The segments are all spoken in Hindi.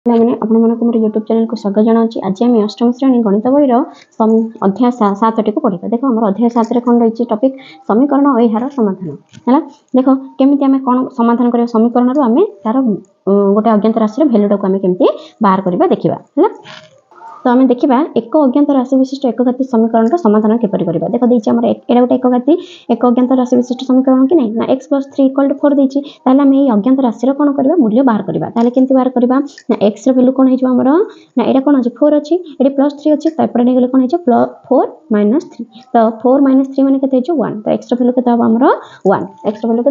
मैंने आपण मानक मोर यूट्यूब चैनल को स्वागत जनाऊँ। आज आम अष्टम श्रेणी गणित बही अध्याय 7 टी पढ़ा। देख आम अध्याय 7 रे कौन रही टॉपिक समीकरण और यार समाधान है। देख केमी आम कौन समाधान कर समीकरण आम तार गोटे अज्ञात राशि भैल्यू टाक आम केमी बाहर करवा देखा है। तो आम देखा एक अज्ञात राशि विशिष्ट एकघाती समीकरण समाधान किपर करवा। देख देखिए आम एटा गोटे एकघाती एक अज्ञात राशि विशिष्ट समीकरण कि नहीं ना x + 3 = 4 देती। आम ये अज्ञात राशि कौन करवा मूल्य बाहर करवा। केमती बाहर करवा ना x वैल्यू कौन हो ना यहाँ कौन अच्छे 4 अच्छी ये +3 अच्छी तो एपटे नहीं गले कौन हो 4 - 3 तो 4 - 3 मैंने के 1 तो x वैल्यू के 1 x वैल्यू के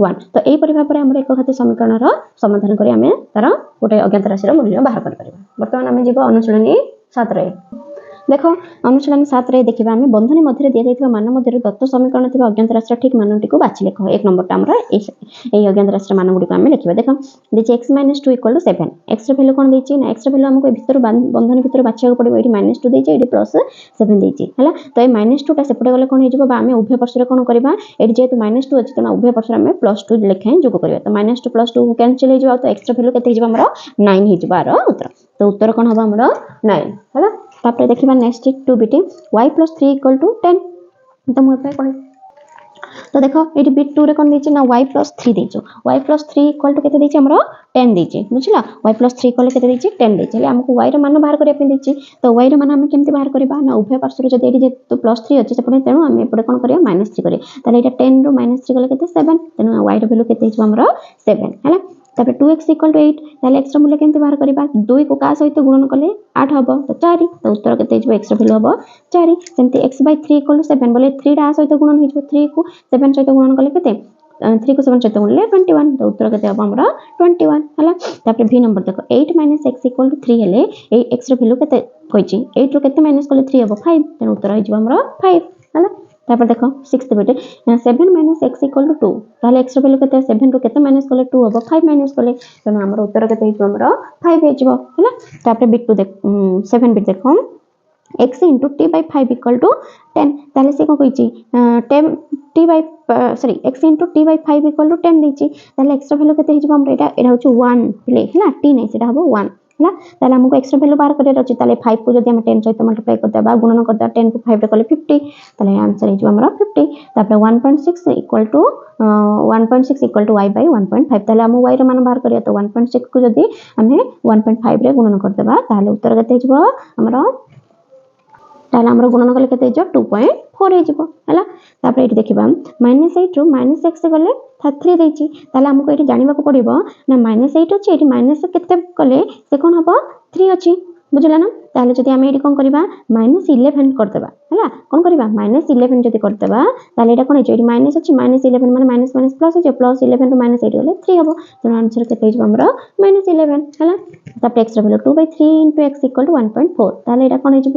1 तो यहीपरि भाव में आम एकघाती समीकरण समाधान कर आम तार गोटे अज्ञात राशि मूल्य बाहर कर। बर्तमान आम जीव अनुशीलनी 7 रे। देख अनुशीलनी 7 रे देखा आम बंधनी मध्य दि जाता मान मध्य दत्त समीकरण थी अज्ञात राशि ठीक मानटी को बाछि लिख। एक नंबर आम अज्ञात राशि मान गुड़ी आम लिखा। देख देखिए x - 2 = 7 x वैल्यू कौन देती ना x वैल्यू आमको भर बंधनी भर बाछा पड़ो ये -2 देती ये +7 देती है। तो ये -2 सेपटे गले कौन हो आम उभय पार्श्व कौन करवा ये जेहतु -2 अच्छी तेना उभय पार्श्व आम +2 लेखाएं जोग करवा। तो -2 + 2 कैंसिल हो तो x वैल्यू के 9 हो उत्तर। तो उत्तर कौन हम 9 है। तापर देखिबा नेक्स्ट 2 बिट y + 3 = 10 तो मुझे कह तो देख ये बिट 2 रे कौन देछि ना y + 3 देछो y + 3 = केते देछि हमरो 10 देछि बुझला y + 3 = केते देछि 10 देछि। ले हमको y रो मान बाहर करिया पे देछि तो y रो मान हम केमते बाहर करबा ना उभय पार्श्व जदि एडी जे तो +3 अछि सेपटे तेनु हम एपटे कोन करिया -3 करिया ताले एटा 10 रो -3 गले केते 7 तेनु y रो वैल्यू केते हिजो हमरो 7 हैला। तापर 2x = 8 ताले x रो मूल्य केमते बाहर करबा 2 को का सहित गुणन कले 8 हबो तो 4 तो उत्तर केते हिजो x रो वैल्यू हबो 4। सेमती x/3 = 7 बोले 3 टा सहित गुणन हिजो 3 को 7 सहित गुणन कले केते 3 को 7 सहित गुणले 21 तो उत्तर केते हबो हमरा 21 हला। तापर v नंबर देखो 8 - x = 3 हेले ए x रो वैल्यू केते होइची 8 रो केते माइनस कले 3 हबो 5 तेनु उत्तर हिजो हमरा 5 हला। तापर देखो 6th बेटे 7 - x = 2 ताले x रो वैल्यू केते 7 रो केते माइनस कले 2 हबो 5 माइनस कले तेनु हमर उत्तर केते हिजो हमरा 5 हिजो हला। तापर बिट 2 देख 7 बिट देखो x * t/5 = 10 ताले से को कहिची 10 x * t/5 = 10 देची ताले x रो वैल्यू केते हिजो हमरा एटा होची 1 ले हला t नै सेटा हबो 1 हला। ताले हमको x रो वैल्यू बाहर करे अछि ताले 5 को जदि हम 10 सहित मल्टीप्लाई करता बा गुणन करता 10 को 5 रे कले 50 ताले आंसर हिजो हमरा 50। तापर 1.6 = y/1.5 ताले हम y रो मान बाहर करिया तो 1.6 को जदि हमें 1.5 रे गुणन करता बा ताले उत्तर केते हिजो हमरा ताले हमरो गुणन कले केते हिजो 2.4 हिजो हला। तापर एठी देखिबा -8 रो -x गले 3 देछि ताले हमको एठी जानिबा को पड़िबो ना -8 अछि एठी माइनस केते कले से कोन हबो 3 अछि बुझला ना। ताले जदि हम एठी कोन करबा -11 कर देबा हला कोन करबा -11 जदि कर देबा ताले एटा कोन हिजो एठी माइनस अछि -11 माने माइनस माइनस प्लस हिजो +11 रो -8 गले 3 हबो तो आंसर केते हिजो हमरा -11 हला। तापर x रो वैल्यू 2/3 * x = 1.4 ताले एटा कोन हिजो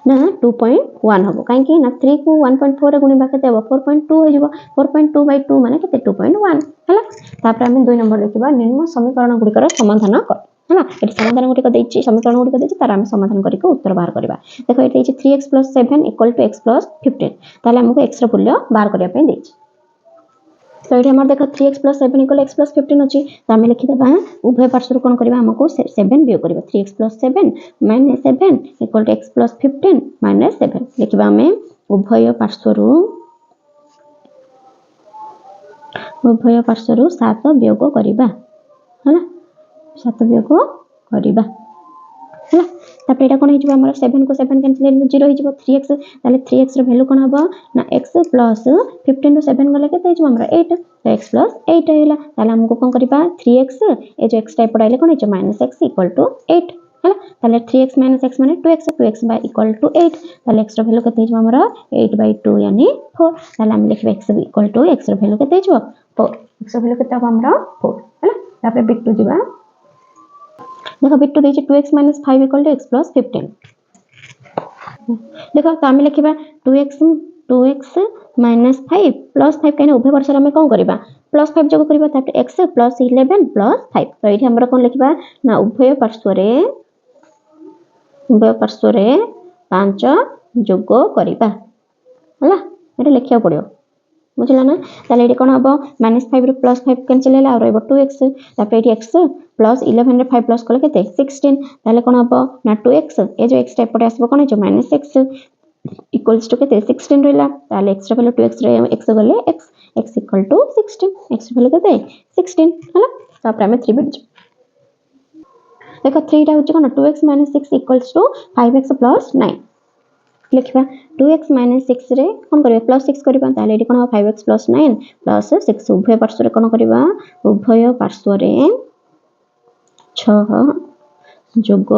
ना 2.1 हबो काहे कि ना 3 को 1.4 रे गुणिबा केते हबो 4.2 हो जिवो 4.2/2 माने केते 2.1 हला। तापर हम 2 नंबर लिखिबा निम्न समीकरण गुडी समाधान कर हला। एटी समाधान गुडी देछि समीकरण गुडी देछि तार हम समाधान करिक उत्तर बाहर करबा। देखो एटी 3x + 7 = x + 15 ताले हमको x रो मूल्य बाहर करिया पे देछि। तो ये हमारे देखो 3x + 7 = x + 15 अच्छी तो आम लिखिदेबा उभय पार्श्व कौन करवा हमको 7 वियोग करवा 3x + 7 - 7 = x + 15 - 7 लिखिबा हमें उभय पार्श्व 7 वियोग करवा है 7 वियोग करवा है। तापर एटा कोन हिजो हमर 7 को 7 कैंसिल 0 हिजो 3x ताले 3x रो वैल्यू कोन हबो ना x + 15 रो 7 गले केते हिजो हमरा 8 तो x + 8 हैला। ताले हमको कोन करबा 3x ए जो x टाइप पडाइले कोन हिजो -x = 8 हैला। ताले 3x - x माने 2x = 8 ताले x रो वैल्यू केते हिजो हमरा 8/2 यानी 4 ताले हम लिखबा x रो वैल्यू केते हिजो 4 x रो वैल्यू केते हबो हमरा 4 हैला। तापर बिट 2 जिबा देखो बिट 2 देछि 2x - 5 = x + 15 देखो तो हम लिखिबा 2x - 5 + 5 कहने उभय पार्श्व में कोन करबा +5 जोग करबा तापर x + 11 + 5 तो एठी हमरा कोन लिखिबा ना उभय पार्श्व रे 5 जोग करबा हला एटा लिखिया पड़ियो बुझला ना ताले एटी कोन हबो -5 रो +5 कैंसिल हैला और रहबो 2x तापर एटी x प्लस 11 रे 5 प्लस कले केते 16 ताले कोन हबो ना 2x ए जो x टाइप पटे आसबो कोन जो -x इक्वल्स टू केते 16 रहला ताले x रो वैल्यू 2x रे x गले x इक्वल टू 16 x रो वैल्यू केते 16 हला तापर हमें 3 बिट देखो 3 टा होची कोन 2x - 6 इक्वल्स टू 5x + 9 लिखबा 2x - 6 रे कोन करबा प्लस 6 करबा ताले एटी कोन 5x + 9 + 6 उभय पार्श्व रे कोन करबा उभय पार्श्व रे 6 जोग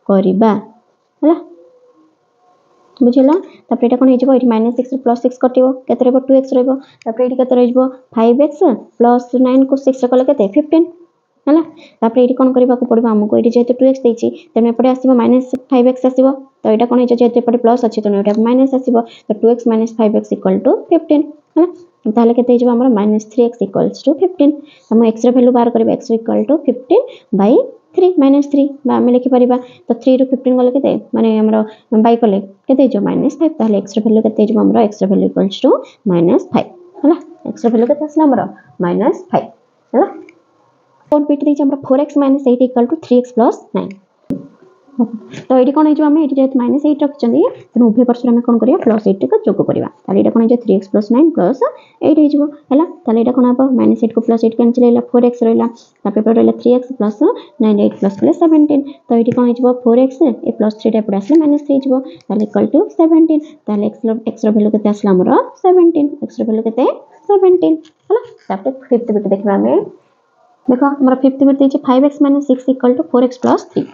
करबा हला बुझला तापर एटा कोन हे जबो एटी -6 रे +6 कटिबो केते रहबो 2x रहबो तापर एटी केते रहबो 5x + 9 को 6 रे कले केते 15 हला तापर एटी कोन करबा को पड़बो हमको एटी जेते 2x देछि तने एपटे आसीबो -5x आसीबो तो एटा कोन हे जेते एपटे प्लस अछि तने एटा माइनस आसीबो तो 2x - 5x = 15 हला ताले केते जबो हमर -3x = 15 हम x रे वैल्यू बाहर करबा x = 15/3 -3 बा हम लिखि परिबा तो 3 रो 15 गले केते माने हमर बाय कले केते जो -5 ताले x रे वैल्यू केते जबो हमर x रे वैल्यू = -5 हला x रे वैल्यू केते आसला हमर -5 हला कोन पिट देछि हमर 4x - 8 = 3x + 9 तो एटी कोन हे जो हमें एटी जेत -8 रखचंदी तने उभय पार्श्व रे हम कोन करिया +8 को जोग करिवा ताले एटा कोन हे जो 3x + 9 + 8 हे जबो हला ताले एटा कोन हबो -8 को +8 कैंसिल हैला 4x रहला तापर पर रहला 3x + 9 8 + 17 तो एटी कोन हे जबो 4x ए +3 टा पड़ आसले -3 जबो ताले = 17 ताले x रो वैल्यू केते आसला हमर 17 x रो वैल्यू केते 17 हला तापर फिफ्थ बिट देखबा हमें देखो हमर फिफ्थ बिट देछि 5x - 6 = 4x + 3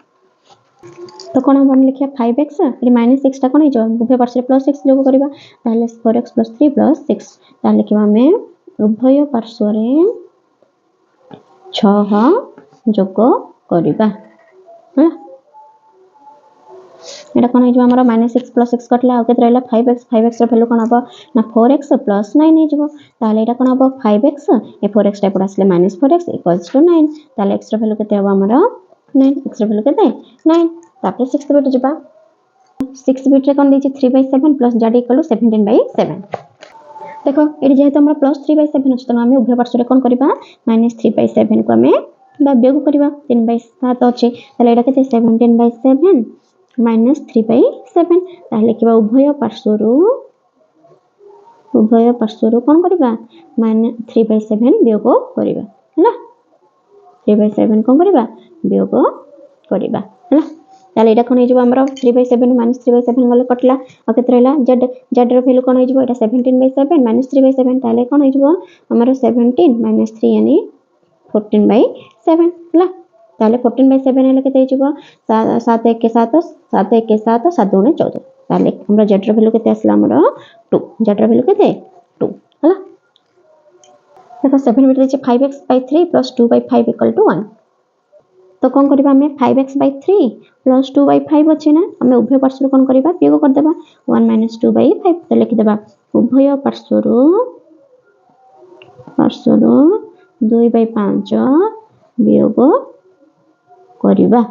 तो कोन हम लिखिया 5x एटी -6 टा कोन हे जो उभय पार्श्व रे +6 जोग करबा ताले 4x + 3 + 6 ताले लिखिबा हमें उभय पार्श्व रे 6 जोग करबा हला एटा कोन हे जो हमर -6 + 6 कटला आ केते रहला 5x रो वैल्यू कोन हबो ना 4x + 9 हे जबो ताले एटा कोन हबो 5x ए 4x टाइप आसले -4x = 9 ताले x रो वैल्यू केते हबो हमर 9 x रो वैल्यू केते 9 तापर 6th बिट जबा 6 बिट रे कोन देछि 3/7 + z = 17/7 देखो एटी जेहेतु हमर +3/7 अछि त हम उभय पार्श्व रे कोन करबा -3/7 को हमें बा वियोग करबा 3/7 अछि ताले एटा केते 17/7 -3/7 ताले लिखबा उभय पार्श्व रो कोन करबा -3/7 वियोग करबा हला 3/7 कोन करबा वियोग करबा हला ताले एटा कोन हे जबो हमर 3/7 -3/7 गले कटला आ केते रहला z रो वैल्यू कोन हे जबो एटा 17/7 -3/7 ताले कोन हे जबो हमर 17 - 3 यानी 14/7 हला ताले 14/7 हेले केते जबो 7 1 के 7 7 1 के 7 7 2 14 ताले हमर z रो वैल्यू केते आसला हमर 2 z रो वैल्यू केते 2 हला देखो 7 बिट देछि 5x/3 + 2/5 = 1 तो कोन करबा हमें 5x/3 + 2/5 अछि ना हमें उभय पार्श्व रो कोन करबा वियोग कर देबा 1 - 2/5 तो लिखि देबा उभय पार्श्व रो 2/5 वियोग करबा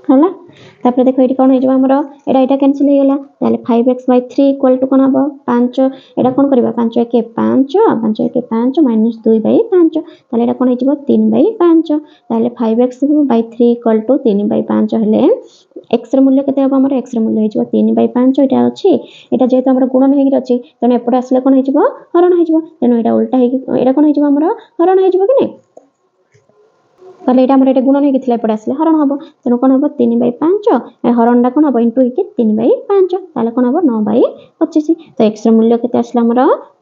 हला तापर देखो एटी कोन हे जबा हमर एटा कैंसिल हे गेला ताले 5x/3 = कोन हबो 5 एटा कोन करबा 5 1 5 5 1 5 - 2/5 ताले एटा कोन हे जबो 3/5 ताले 5x/3 = 3/5 हेले x रो मूल्य केते हबो हमर x रो मूल्य हे जबो 3/5 एटा अछि एटा जेहेतु हमर गुणन हे गिर अछि तने एपटे आसले कोन हे जबो हरण हे जबो तने एटा उल्टा हे एटा कोन हे जबो हमर हरण हे जबो कि नै ताले एटा हमर एटा गुणन हे गितला एपटे आसले हरण हबो तने कोन हबो 3/5 ए हरणडा कोन हबो इनटू हे 3/5 ताले कोन हबो 9/25 तो x रो मूल्य केते आसला हमर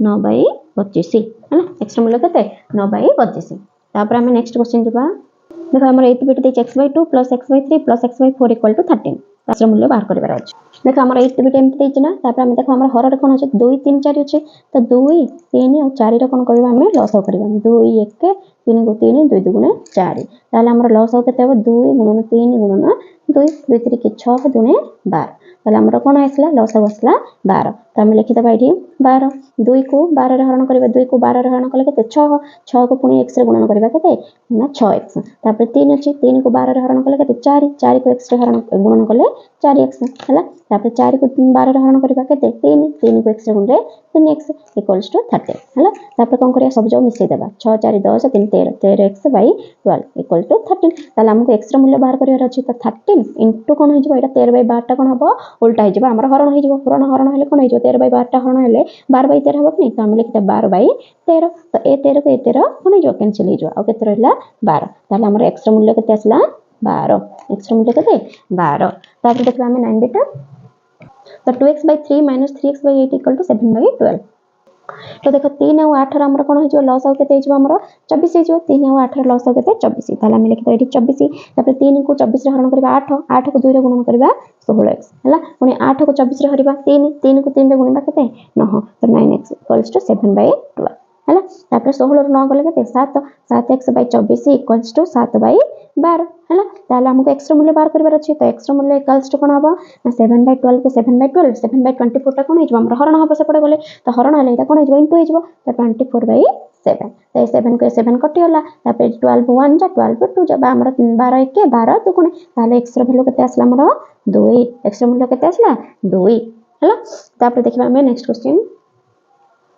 9/25 हला x रो मूल्य केते 9/25 तापर हम नेक्स्ट क्वेश्चन जबा देखो हमर 8 बिट देछि x/2 + x/3 + x/4 = 13 x रो मूल्य बाहर करबार अछि देखो हमर 8 बिट एमति देछि ना तापर हम देखो हमर हरर कोन अछि 2 3 4 अछि तो 2 3 और 4 रो कोन करबा हम लॉस हो करबा 2 1 3 को 3 2 2 गुणे 4 ताले हमर लॉस हो केते हबो 2 गुणन 3 गुणन 2 2 3 के 6 2 12 ताले हमर कोन आइसला लसागु आसला 12 तो हम लिखि दबा एठी 12 2 को 12 रे हरण करबा 2 को 12 रे हरण कले केते 6 6 को पुनी x रे गुणन करबा केते ना 6x तापर 3 अछि 3 को 12 रे हरण कले केते 4 4 को x रे हरण गुणन कले 4x हला तापर 4 को 12 रे हरण करबा केते 3 3 को x रे गुणले 3x इक्वल्स टू 30 हला तापर कोन करिया सब जो मिसै देबा 6 4 10 3 13 13x बाय 12 इक्वल टू 13 ताले हमको x रे मूल्य बाहर करिया अछि त 13 इनटू कोन हो जबो एटा 13 बाय 12 टा कोन हबो उल्टा हो जबो हमर हरण हो जबो हरण हेले कोन हो जबो 13 बाय 12 टा हरण हेले 12 बाय 13 हबो कि तो हम लिखते 12 बाय 13 तो ए 13 को ए 13 कोन हो जबो कैंसिल हो जबो आ केते रहला 12 ताले हमर x रे मूल्य केते आसला 12 x रे मूल्य केते 12 तापर देखबा हम 9 बेटा तो 2x by 3 minus 3x by 8 equal to 7 by 12 तो देखो 3 और 8 रा हमर कोन हो जो लॉस आउ केते हो हमर 24 हो जो 3 और 8 रा लॉस आउ केते 24 ताले हम लिखते एठी 24 तापर 3 को 24 रे हरण करबा 8 8 को 2 रे गुणन करबा 16x हला पुनी 8 को 24 रे हरिबा 3 3 को 3 रे गुणबा केते 9 तो 9x equals to 7 by 12 हला तापर 16 रे 9 गले केते 7 7x by 24 equals to 7 by 12 हला ताले हमको x रो मूल्य बाहर करबार अछि तो x रो मूल्य इक्वल्स टू कोन हबो 7 by 12 को 7 by 12 7 by 24 टा कोन हो जबो हमर हरण हबो से पडे गले तो हरण हले एटा कोन हो जबो इनटू हो जबो तो 24 by 7 तो 7 को 7 कटि होला तापर 12 1 जा 12 2 जा हमर 12 1 12 2 कोन ताले x रो वैल्यू केते आसला हमर 2 x रो मूल्य केते आसला 2 हला तापर देखबा हम नेक्स्ट क्वेश्चन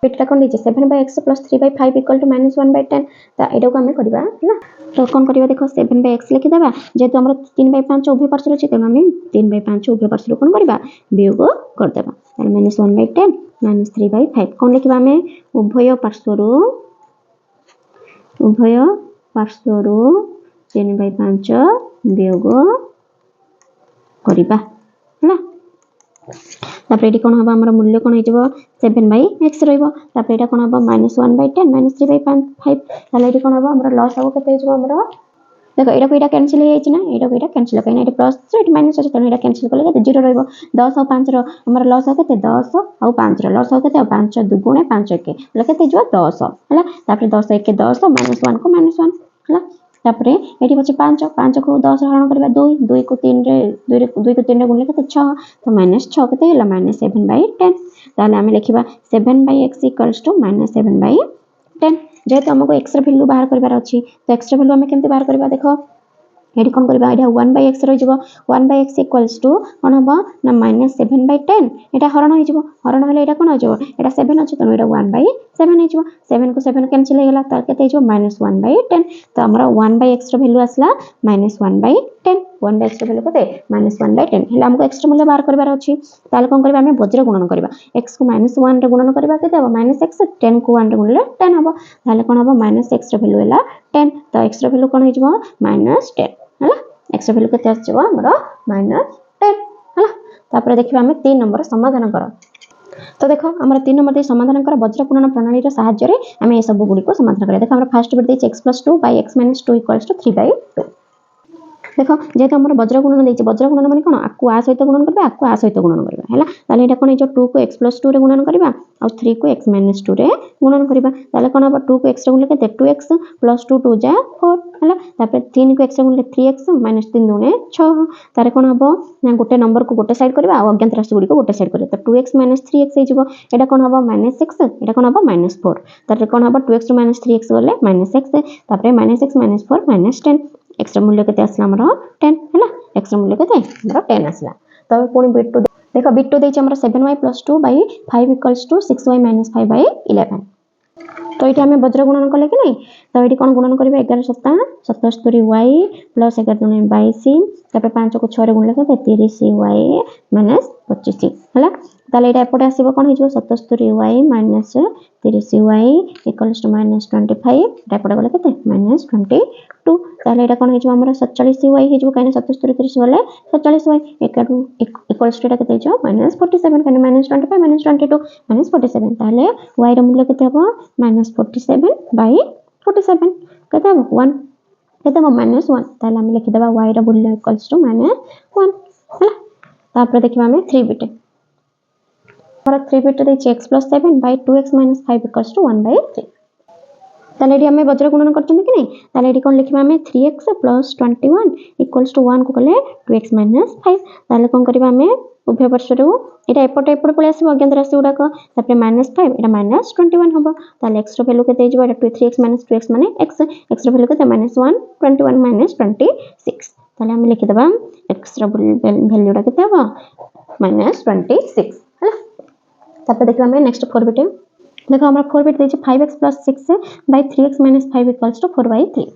बेटा कोन दिजे 7 by x plus 3 by 5 equal to minus 1 by 10 ता एडा को हमें करबा हला तो कोन करबा देखो 7 by x लिखि देबा जेतु हमर 3 by 5 उभय पार्श्व अछि त हमें 3 by 5 उभय पार्श्व कोन करबा वियोग कर देबा ताले minus 1 by 10 minus 3 by 5 कोन लिखबा हमें उभय पार्श्व 3 by 5 वियोग करबा हला तापर एटी कोन हबा हमर मूल्य कोन हिजबो 7 by x रहइबो तापर एटा कोन हबा -1 by 10 -3 by 5 ताले एटी कोन हबा हमर लॉस हबो केते हिजबो हमर देखो एटा को एटा कैंसिल हो जाइछि ना एटा को एटा कैंसिल कइना एटा प्लस एटा माइनस अछि तने एटा कैंसिल करले केते 0 रहइबो 10 और 5 रो हमर लॉस हो केते 10 और 5 रो लॉस हो केते 5 2 5 1 ले केते हिजबो 10 हला तापर 10 1 10 -1 को -1 हला तापर एटी बचे 5 5 को 10 हरण करबा 2 2 को 3 रे 2 को 3 रे गुणले केते 6 तो -6 केते होला -7 by 10 ताले हम लिखिबा 7 by x equals to -7 by 10 जेतो हमको x रे वैल्यू बाहर करबार अछि तो x रे वैल्यू हम केमते बाहर करबा देखो एडी कोन करबा एटा 1 by x रहि जबो 1 by x equals to कोन हबो ना -7 by 10 एटा हरण होई जबो हरण हले एटा कोन हो जबो एटा 7 अछि त एटा 1 by 7 होई जबो 7 को 7 कैंसिल हो गेला त केते जबो -1 by 10 तो हमरा 1 by x रो वैल्यू आसला -1 by 10 1 by x रो वैल्यू केते -1 by 10 हला हमको x रो मूल्य बाहर करबार अछि ताले कोन करबा हमें वज्र गुणन करबा x को -1 रे गुणन करबा केते हबो -x 10 को 1 रे गुणले 10 हबो ताले कोन हबो -x रो वैल्यू हला 10 तो x रो वैल्यू कोन हो जबो -10 हला x रो वैल्यू केते आछबो हमरा -10 हला तापर देखिबा हमें 3 नंबर समाधान कर तो देखो हमर 3 नंबर दे समाधान कर वज्र गुणन प्रणाली रो सहाय्य रे हमें ए सब गुडी को समाधान कर देखो हमर first bit they x + 2 by x - 2 = 3 by 2 देखो जेतो हमर वज्र गुणन देछि वज्र गुणन माने कोन आकु आ सहित गुणन करबा आकु आ सहित गुणन करबा हैला ताले एटा कोन जो 2 को x + 2 रे गुणन करबा और 3 को x - 2 रे गुणन करबा ताले कोन हबो 2 को x रे गुणले केते 2x + 2 2 जा 4 हैला तापर 3 को x रे गुणले 3x - 3 दुने 6 तारे कोन हबो ना गोटे नंबर को गोटे साइड करबा और अज्ञात राशि गुडी को गोटे साइड करबा तो 2x - 3x हे जबो एटा कोन हबो -6 एटा कोन हबो -4 तारे कोन हबो 2x - 3x गले -x तापर -x - 4 -10 x रो मूल्य केते आसला हमरो 10 हैला x रो मूल्य केते हमरो 10 आसला तो पुनी बिट 2 देखो बिट 2 देछि हमरो 7y + 2 by 5 = 6y - 5 by 11 तो एठी हमें वज्र गुणन करले कि नहीं तो एठी कोन गुणन करबे 11 7 77y + 11 दुने 22 तापर 5 को 6 रे गुणले केते 30y - 25 हैला ताले एटा एपटे आसीबो कोन हिजो 77y - 30y = -25 एटा एपटे गले केते -22 ताले एटा कोन हिजो हमरा 47y हिजो काने 77 30 गले 47y एकाडू इक्वल्स टू एटा केते हिजो -47 काने -25 -22 -47 ताले y रो मूल्य केते हबो -47 by 47 केते हबो 1 केते हबो -1 ताले हम लिखि देबा y रो मूल्य इक्वल्स टू -1 हैला तापर देखिबा हम 3 बिट और 3 bit they x + 7 by 2x - 5 = 1 by 3 ताले एडी हमें वज्र गुणन करछन कि नहीं ताले एडी कोन लिखिबा हमें 3x + 21 = 1 को कले 2x - 5 ताले कोन करबा हमें उभय पार्श्वर एटा एपटे एपटे पळे आसीबो अज्ञात राशि गुडाक तापर -5 एटा -21 हबो ताले x रो वैल्यू केते हिजबो एटा 3x - 2x माने x x रो वैल्यू केते -1 21 - 26 ताले हम लिखि दबा x रो वैल्यू डा केते हबो -26 हला तापर देखिबा हम नेक्स्ट 4 बिट देखो हमरा 4 बिट देछि 5x + 6 / 3x - 5 = 4/3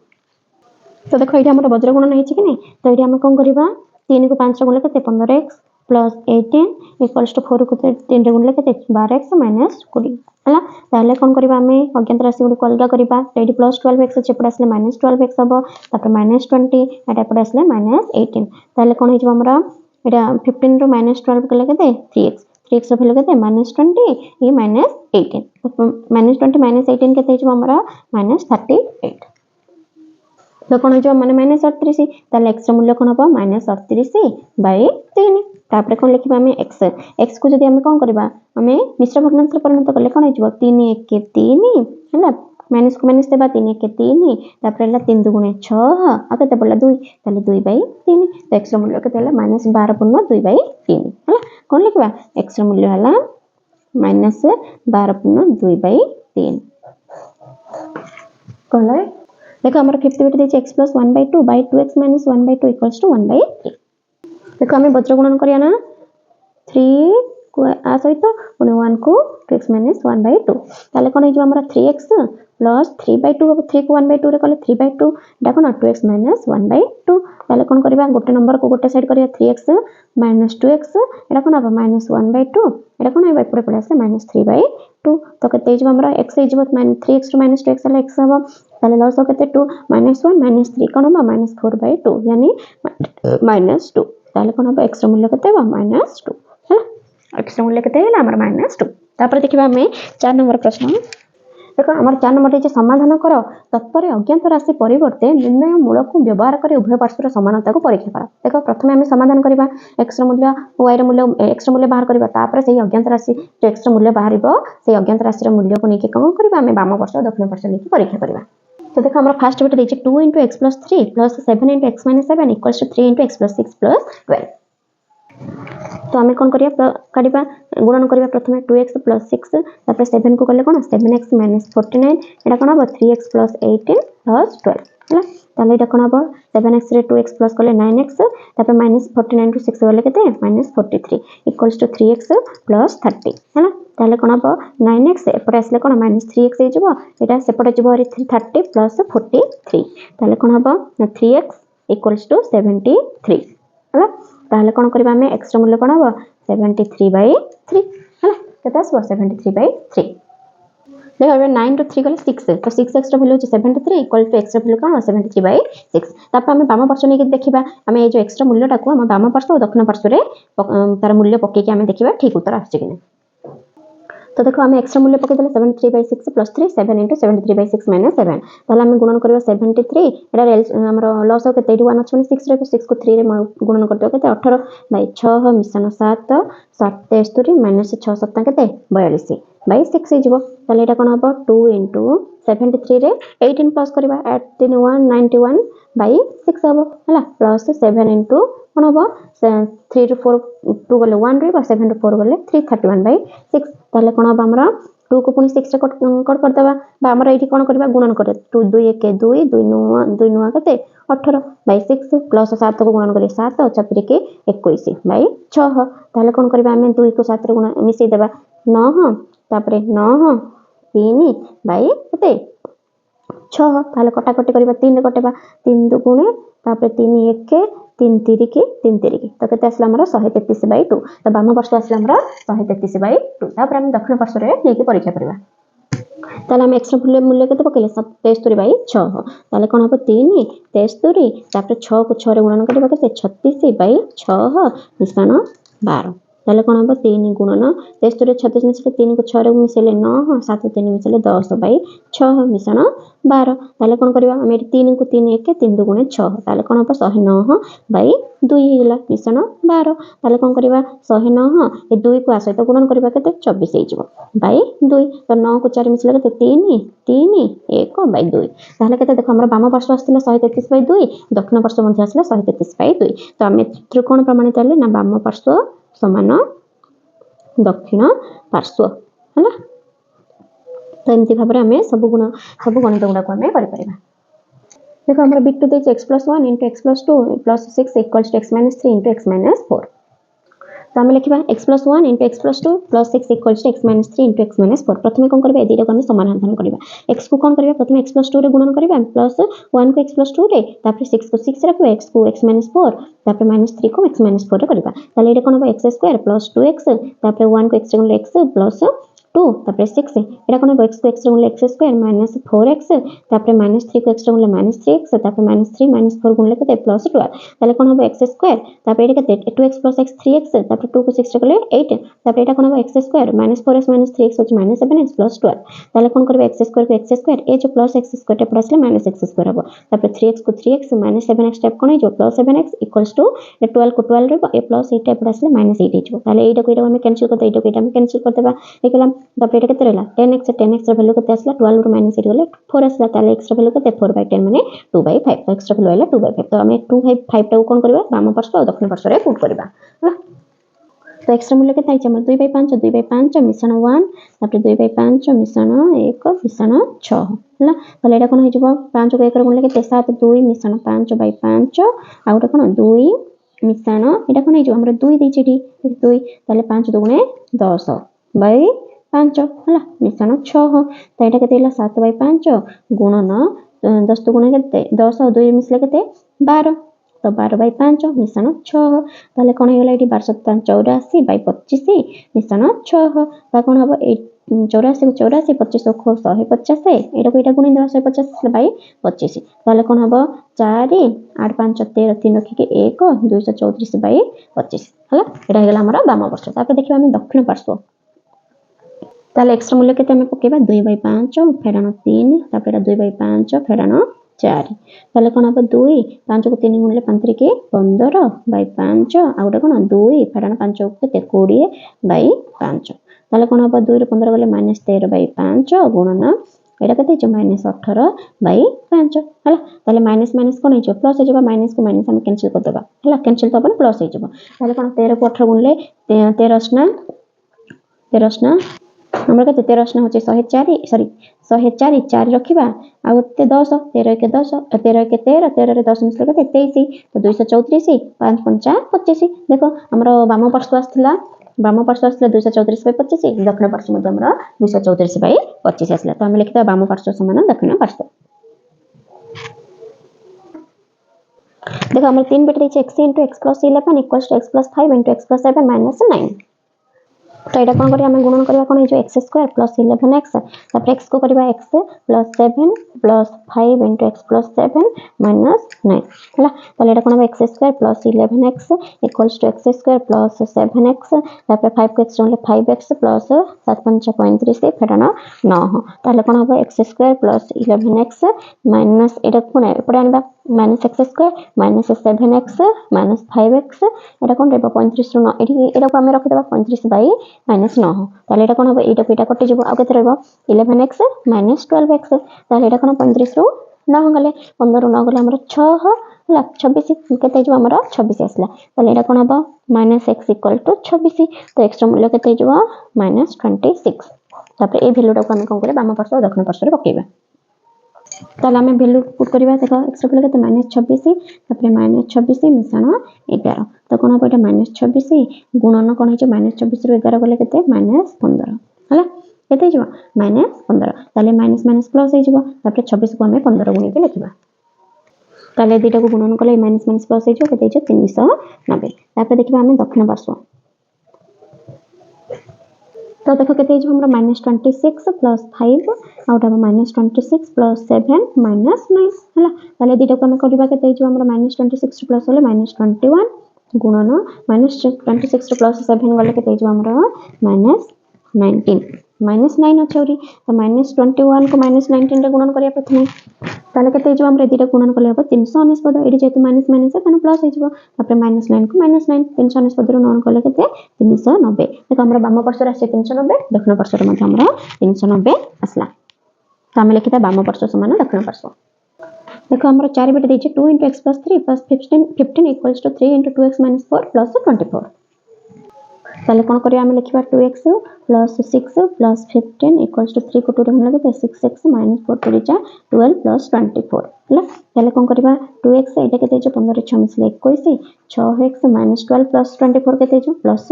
तो देखो ये हमर वज्र गुणन हेछि कि नै तो ये हम कोन करबा 3 को 5 रे गुणले केते 15x + 18 = 4 को 3 रे गुणले केते 12x - 20 हला ताले कोन करबा हम अज्ञात राशि गुडी कलगा करबा एडी +12x चेपड आसले -12x हबो तापर -20 एटा पड आसले -18 ताले कोन हेछि हमरा एटा 15 रो -12 कले केते 3x 3x रो वैल्यू केते -20 ये -18 -20 - 18 केते हेछि हमरा -38 तो कोन जो माने -38 ताले x रो मूल्य कोन हबो -38/3 तापर कोन लिखिबा हम x को जदी हम कोन करबा हमें मिश्र भग्नांश रे परिणत करले कोन हिजबो 3 1 के 3 हला माइनस को माइनस देबा 3 1 के 3 तापर हला 3 2 गुणे 6 आ केते पडला 2 ताले 2/3 तो x रो मूल्य केते हला -12/2/3 हला कोन लिखबा x रो मूल्य हला -12/2/3 कहले देखो हमर 50 बिट देछि x + 1/2 / 2x - 1/2 = 1/3 देखो हमें वज्र गुणन करिया ना 3 को आ सहित पुनी 1 को 2x - 1/2 ताले कोन हिजो हमरा 3x + 3/2 अब 3 को 1/2 रे कले 3/2 डाको ना 2x - 1/2 ताले कोन करबा गोटे नंबर को गोटे साइड करिया 3x - 2x एटा कोन अब -1/2 एटा कोन अब एपरे पळे आसे -3/2 तो केते हिजो हमरा x हिजो 3x रो -2x हला x हबो ताले लॉस केते 2 -1 - 3 कोन हबो -4/2 यानी -2 ताले कोन हबो x रो मूल्य केते हबो -2 हला x रो मूल्य केते हला हमर -2 तापर देखिबा हमें 4 नंबर प्रश्न देखो हमर 4 नंबर जे समाधान करो तत्परे अज्ञात राशि परिवर्ते निर्णय मूल को व्यवहार करे उभय पार्श्वर समानता को परीक्षा करा देखो प्रथमे हम समाधान करबा x रो मूल्य y रो मूल्य x रो मूल्य बाहर करबा तापर सेही अज्ञात राशि जो x रो मूल्य बाहरिबो सेही अज्ञात राशि रो मूल्य को नेकी कोन करबा हम वाम पार्श्व दक्षिण पार्श्व नेकी परीक्षा करबा तो देखो हमरा फर्स्ट बिट देछि 2 * x + 3 + 7 * x - 7 = 3 * x + 6 + 12 तो हमें कोन करिया काडीबा गुणन करिया प्रथमे 2x + 6 तापर 7 को करले कोन 7x - 49 एटा कोन हबो 3x + 18 + 12 हला ताले एटा कोन हबो 7x रे 2x प्लस करले 9x तापर -49 रो 6 करले केते -43 = 3x + 30 हला ताले कोन हबो 9x एपटे आसले कोन -3x हे जबो एटा सेपटे जबो 30 + 43 ताले कोन हबो 3x = 73 हला ताले कोन करबा हमें x रो मूल्य कोन हबो 73/3 हला केते आसबो 73/3 देखो अब 9 रो 3 गले 6 तो 6x रो वैल्यू 73 = x रो वैल्यू कोन 73/6 तापर हम वाम पार्श्व नै देखिबा हम ए जो x रो मूल्य टाको हम वाम पार्श्व और दक्षिण पार्श्व रे तार मूल्य पके के हम देखिबा ठीक उत्तर आछे कि नै तो देखो हम x रो मूल्य पके देले 73/6 + 3 7 * 73/6 - 7 ताले हम गुणन करबा 73 एटा हमरो लॉस हो केते 1 अछि 6 रे 6 को 3 रे गुणन करतो केते 18/6 मिशन 7 77 - 6 7 केते 42/6 हे जबो ताले एटा कोन हबो 2 * 73 रे 18 प्लस करबा 81 91/6 हबो हला प्लस 7 * कोन हबो 3 रो 4 2 गले 1 रे 7 रो 4 गले 3 31/6 ताले कोन हबो हमरा 2 को पुनी 6 रे कट कर देबा बा हमरा एठी कोन करबा गुणन करे 2 2 1 2 2 9 केते 18/6 प्लस 7 को गुणन करे 7 और 4 के 21/6 ताले कोन करबा हम 2 को 7 रे गुण मिसै देबा 9 तापरे 9 3 बाई केते 6 ताले कटा कटी करबा 3 रे कटेबा 3 2 गुणे तापरे 3 1 3 3 के 3 3 के तो केते असला हमरा 133/2 तो वाम पार्श्व असला हमरा 133/2 तापर हम दक्षिण पार्श्व रे नेकी परीक्षा करबा ताले हम x रो मूल्य केते पकेले 73/6 ताले कोन हबो 3 73 तापर 6 को 6 रे गुणन करबा केते 36/6 मिश्रण 12 ताले कोन हबो 3 गुणन 73 36 मिसले 3 को 6 रे मिसले 9 7 3 मिसले 10/6 मिश्रण 12 ताले कोन करबा हम 3 को 3 1 3 2 गुणे 6 ताले कोन हबो 109/2 हेला मिश्रण 12 ताले कोन करबा 109 ए 2 को आसय तो गुणन करबा केते 24 हे जबो बाई 2 तो 9 को 4 मिसले केते 3 3 1/2 ताले केते देखो हमरा वाम पार्श्व आस्थिला 133/2 दक्षिण पार्श्व मध्ये आस्थिला 133/2 तो हम त्रिकोण प्रमाणित आले ना वाम पार्श्व समान दक्षिण पार्श्व है। तो एमती भाव में आम सब गणित गुड़ाक आम कर देखो आम बी टू देखे x+1 into x+2 +6 equals to x-3 into x-4। तो आम लिखा x+1 into x+2 +6 equals to x-3 into x-4। प्रथम कौन करें दुटा को आम समानांतर करवा x को कौन करवा प्रथम x+2 रे गुणन करवा +1 को x+2 रे 6 को 6 रखा x को x-4 -3 को x-4 रे करवा ताले ये कौन हम x² + 2x 1 को x रे गुणन x + 2 6 एटा कौन x को x रे गुणन x² -4x -3 को x रे गुणन -3x -3 -4 गुणन केते +12 ताले कौन हम x² ये केते 2x + x 3x 2 को 6 रे गुणन 8 एटा कौन हम x² -4x -3x होची -7x +12 ताले कौन करबे x² को x² ए जो +x² एपड आसले -x² हबो 3x को 3x -7x स्टेप कोन जो +7x = 12 को 12 रे ए +8 एपड आसले -8 हिजो ताले एटा को एटा हम कैंसिल करते एटा को एटा हम कैंसिल कर देबा हेकला तापर एटा केते रहला 10x रे वैल्यू केते आसला 12 रो -8 गले 4 आसला ताले x रे वैल्यू केते 4/10 माने 2/5 तो x रे वैल्यू आइला 2/5 तो हम 2/5 टा को कोन करबा वाम पार्श्व और दक्षिण पार्श्व रे पुट करबा तो x रे मूल्य केते आइछ हमर 2/5 मिश्रण 1 तापर 2/5 मिश्रण 1 मिश्रण 6 हला ताले एटा कोन हिजबो 5 को 1 रे गुणले केते 7 2 मिश्रण 5/5 आ उटा कोन 2 मिश्रण एटा कोन हिजबो हमर 2 दैछि डी 2 ताले 5 2 गुणे 10/5 हला मिश्रण 6 तो एटा केते हिला 7/5 गुणन 10 तो गुणे केते 10 और 2 मिसले केते 12 तो 12/5 मिश्रण 6 ताले कोन हेला एटी 1284/25 मिश्रण 6 ता कोन हबो 84 को 84 25 को 150 एटा को एटा गुणे देबा 150/25 ताले कोन हबो 4 8 5 13 3 के 1 234/25 हला एटा हेला हमर वाम पार्श्व तापर देखिबा हम दक्षिण पार्श्व ताले x रो मूल्य केते हम पकेबा 2/5 फेरानो 3 तापर 2/5 फेरानो 4 ताले कोन हम 2 5 को 3 गुणले 5 के 15/5 आ उटा कोन 2 फेरानो 5 को केते 20/5 ताले कोन हम 2 रे 15 गले -13/5 गुणन एटा केते छ -18/5 हला ताले माइनस माइनस कोन हिजो प्लस हिजो माइनस को माइनस हम कैंसिल कर देबा हला कैंसिल तो अपन प्लस हिजो ताले कोन 13 को 18 गुणले 13 हमर केते 13 होचे 104 सॉरी 104 4 रखिबा आ ओते 10 13 के 10 13 के 13 13 रे 10 मिसले केते 23 तो 234 5 5 25 देखो हमर वाम पार्श्व आस्थिला वाम पार्श्व आस्थिला 234/25 दक्षिण पार्श्व मध्ये हमर 234/25 आस्ला तो हम लिखिता वाम पार्श्व समान दक्षिण पार्श्व देखो हमर 3 बेट दैछ x * x + 11 = x + 5 * x + 7 - 9 तो एटा कोन करिया हम गुणन करिया कोन जो x² + 11x तापर x को करिया x + 7 + 5 * x + 7 - 9 हला ताले एटा कोन x² + 11x = x² + 7x तापर 5 को x रे 5x + 7 5 35 फेरानो 9 ताले कोन हो x² + 11x माइनस एटा कोन एपडे आनबा -x² -7x -5x एटा कोन रेबा 35 रो 9 एटा को हम रखि देबा 35/-9 ताले एटा कोन हो एटा को एटा कटि जबो आ केते रहबो 11x -12x ताले एटा कोन 35 रो 9 गले 15 रो 9 गले हमर 6 हला 26 केते जबो हमर 26 आसला ताले एटा कोन हो -x = 26 तो x रो मूल्य केते जबो -26 तापर ए वैल्यू टा को हम कोन करे वाम पार्श्व दक्षिण पार्श्व रे पकेबा ताले हम वैल्यू पुट करबा देखो x रो केते -26 तापर -26 मिश्रण 11 तो कोन हो एटा -26 गुणन कोन हिजो -24 रो 11 गले केते -15 हला केते जबो -15 ताले माइनस माइनस प्लस हे जबो तापर 26 को हम 15 गुणी के लिखबा ताले दुटा को गुणन कले माइनस माइनस प्लस हे जबो केते हिजो 390 तापर देखिबा हम दक्षिण पार्श्व तो देखो केते हिजो हमर -26 + 5 आउटा -26 + 7 - 9 हला ताले दुटा को हम करबा केते हिजो हमर -26 प्लस होले -21 गुणन -26 प्लस 7 गले केते हिजो हमर -19 -9 अछौरी तो -21 को -19 रे गुणन करिया प्रथमे ताले केते हिजो हमर एदिटा गुणन कले हो 349 एडी जेतु माइनस माइनस है तने प्लस हे जबो तापर -9 को -9 349 रो 9 कले केते 390 देखो हमर वाम पार्श्व राशि 390 दक्षिण पार्श्व रे मध्ये हमर 390 असला तो हम लिखिता वाम पार्श्व समान दक्षिण पार्श्व देखो हमर 4 बेटे दैछि 2 * x + 3 + 15 = 3 * 2x - 4 + 24 ताले कौन करिया हम लिखिबा 2x plus 6 plus 15 equals to 3 को 2 रे हम लगे 6x माइनस 4 2 जा 12 प्लस 24 हला ताले कौन करिबा 2x एटा केते जो 15 6 मिसले 21 6x माइनस 12 प्लस 24 केते जो प्लस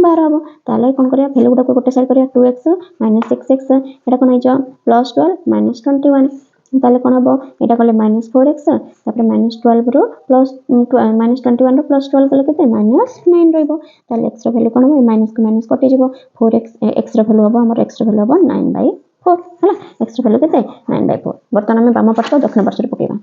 12 हबो ताले कौन करिया वैल्यू गुडा को गोटे साइड करिया 2x माइनस 6x एटा कोन आइजो प्लस 12 माइनस 21 ताले कौन हबो एटा कले माइनस 4x तापर माइनस 12 रो प्लस माइनस 21 रो प्लस 12 कले केते माइनस 9 रहइबो ताले x रो वैल्यू कोन हबो माइनस को माइनस कटि जिवो 4x x रो वैल्यू हबो हमर x रो वैल्यू हबो 9/4 हला x रो वैल्यू केते 9/4 बर्तन हम बाम पार्श्व दक्षिण पार्श्व रे पकेबा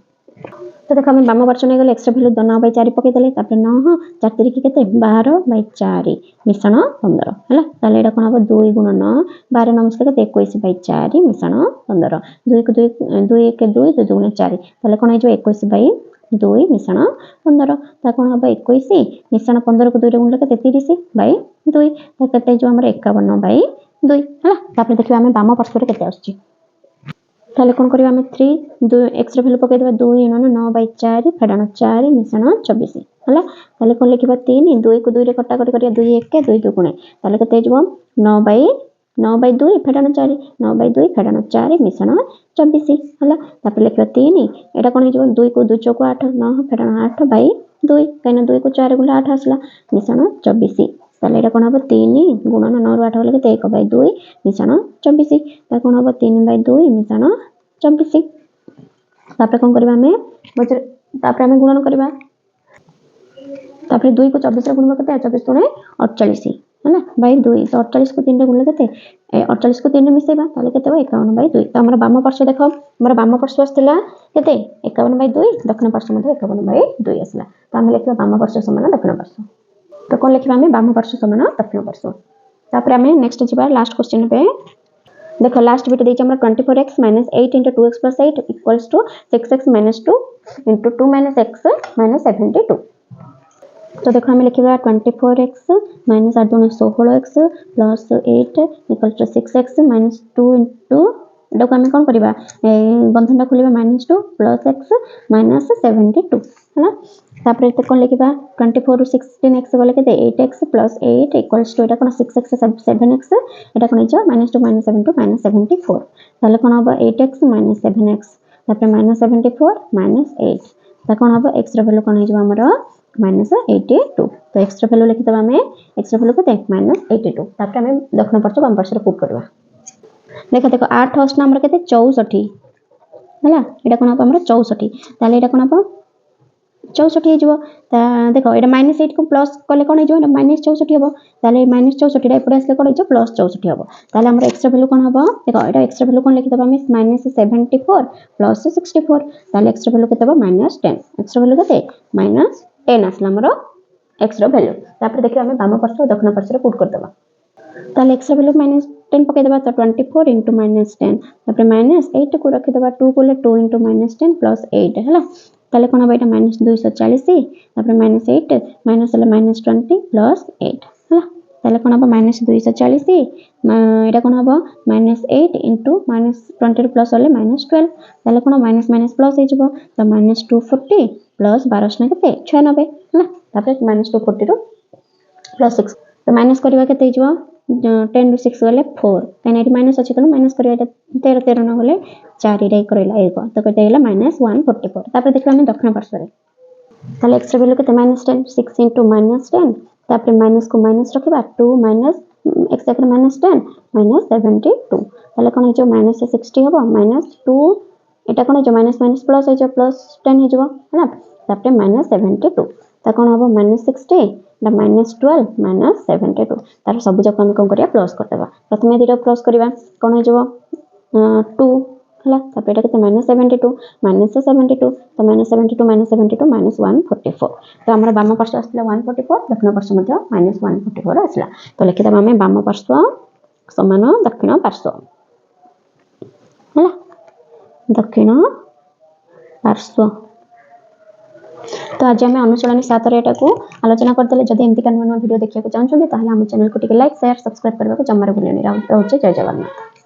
तो देखो हम बाम पार्श्व नै गले x रो वैल्यू 9/4 पके देले तापर 9 4 3 की केते 12/4 मिश्रण 15 हला ताले एटा कोन हबो 2 गुण 9 12 9 मिसले केते 21/4 मिश्रण 15 2 को 2 2 1 2 2 गुण 4 ताले कोन आइजो 21/2 मिश्रण 15 ता कोन हबो 21 मिश्रण 15 को 2 रे गुणले केते 30/2 ता केते जो हमर 51/2 हला तापर देखिबा हम बाम पार्श्व रे केते आछी ताले कौन करिया हम 3 2 x रो वैल्यू पके देबा 2 9/4 फेडाण 4 मिश्रण 24 हला ताले कौन लिखिबा 3 2 को 2 रे कटा कटी करिया 2 1 2 2 गुणे ताले केते जबो 9/2 फेडाण 4 9/2 फेडाण 4 मिश्रण 24 हला तापर लिखिबा 3 एटा कोन जबो 2 को 2 चौको 8 9 फेडाण 8/2 काइना 2 को 4 गुणे 8 आसला मिश्रण 24 ताले एटा कोन हबो 3 गुणन 9 रो 8 गले 1/2 मिश्रण 24 ता कोन हबो 3/2 मिश्रण 24 तापर कोन करबा हमें बचर तापर हमें गुणन करबा तापर 2 को 24 रे गुणबा केते 24 गुणे 48 हला बाय 2 तो 48 को 3 रे गुणले केते 48 को 3 रे मिसेबा ताले केते 51/2 तो हमर बाम पार्श्व देखो हमर बाम पार्श्व आस्थिला केते 51/2 दक्षिण पार्श्व मध्ये 51/2 आसला तो हम लिखबा बाम पार्श्व समान दक्षिण पार्श्व तो कौन लिखा हमें बाम पार्श्व समान दक्षिण पार्श्व तापर हमें नेक्स्ट जीवा लास्ट क्वेश्चन पे देखो लास्ट बिट देछि हमरा 24x - 8 * 2x + 8 = 6x - 2 * 2 - x - 72 तो देखो हमें लिखिबा 24x - 8 * 16x + 8 = 6x - 2 * डको हमें कोन करबा बंधनटा खोलिबा -2 + x - 72 हला तापर एते कोन लिखिबा 24 ରୁ 16x गले केते 8x + 8 = एटा कोन 6x 7x एटा कोन इचो -2 - 72 - 74 ताले कोन हबो 8x - 7x तापर -74 - 8 ता कोन हबो x रो वैल्यू कोन हिजबा हमरो -82 तो x रो वैल्यू लिखि दबा हमें x रो वैल्यू केते -82 तापर हमें दक्षिण पार्श्व बाम पार्श्व पुट करबा देखो देखो 8 8 हमरो केते 64 हला एटा कोन हबो हमरो 64 ताले एटा कोन हबो 64 हे जबो ता देखो एटा -8 को प्लस कले कोन हे जो -64 हबो ताले -64 रे एपडे आसले कोन हे जो +64 हबो ताले हमर x रो वैल्यू कोन हबो देखो एटा x रो वैल्यू कोन लिखि दबा हमें -74 + 64 ताले x रो वैल्यू केते हबो -10 x रो वैल्यू केते -10 आसला हमर x रो वैल्यू तापर देखियो हमें बाम पार्श्व दक्षिण पार्श्व रे पुट कर दबा ताले x रो वैल्यू -10 पके दबा तो 24 * -10 तापर -8 को रखि दबा 2 कोले 2 * -10 + 8 हला ताले कोन हबो एटा -240 तापर -8 माइनस हला -20 + 8 हला ताले कोन हबो -240 एटा कोन हबो -8 * -20 प्लस हले -12 ताले कोन माइनस माइनस प्लस हे जबो तो -240 + 12 ना केते 96 हला तापर -240 रो +6 तो माइनस करबा केते जबो 10 ରୁ 6 गले 4 काने एटी माइनस अछि तो माइनस करबा 13 13 न गले 4 रे करैला 1 तो केते हैला -144 तापर देखला हम दक्षिण पार्श्व रे ताले x रो वैल्यू केते -10 6 * -10 तापर माइनस को माइनस रखिबा 2 - x एकरे -10 -72 ताले कोन हिजो -60 हबो -2 एटा कोन हिजो माइनस माइनस प्लस हिजो +10 हिजो हला तापर -72 ता कोन हबो -60 दा -12 -72 तार सब जक हम कोन करिया प्लस करतबा प्रथमे दिरो प्लस करिबा कोन हिजो 2 हला तापर एटा केते -72 तो -72 -72 -144 तो हमरा बाम पार्श्व आसला 144 दक्षिण पार्श्व मध्ये -144 आसला तो लिखि दबा हमें बाम पार्श्व समान दक्षिण पार्श्व हला दक्षिण पार्श्व तो आज हमें अनुशीलन 7 रे एटा को आलोचना करतले जदि एमती का नवा वीडियो देखिया को चाहछन ताहले हम चैनल को टिके लाइक शेयर सब्सक्राइब करबा को जम्मा रे भूलनी रहउचे जय जगन्नाथ।